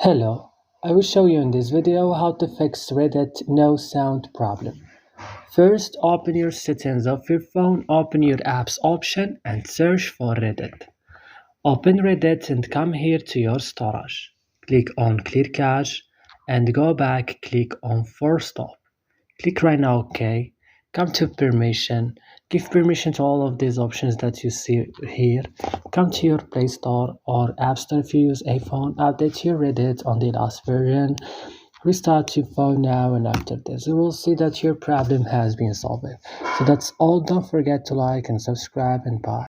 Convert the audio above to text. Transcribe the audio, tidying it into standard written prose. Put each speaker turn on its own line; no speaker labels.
Hello, I will show you in this video how to fix Reddit no sound problem. First, open your settings of your phone, open your apps option and search for Reddit. Open Reddit and come here to your storage. Click on clear cache and go back, click on force stop. Click right now OK. Come to permission. Give permission to all of these options that you see here. Come to your Play Store or App Store if you use iPhone. Update your Reddit on the last version. Restart your phone now, and after this you will see that your problem has been solved. So that's all. Don't forget to like and subscribe, and bye.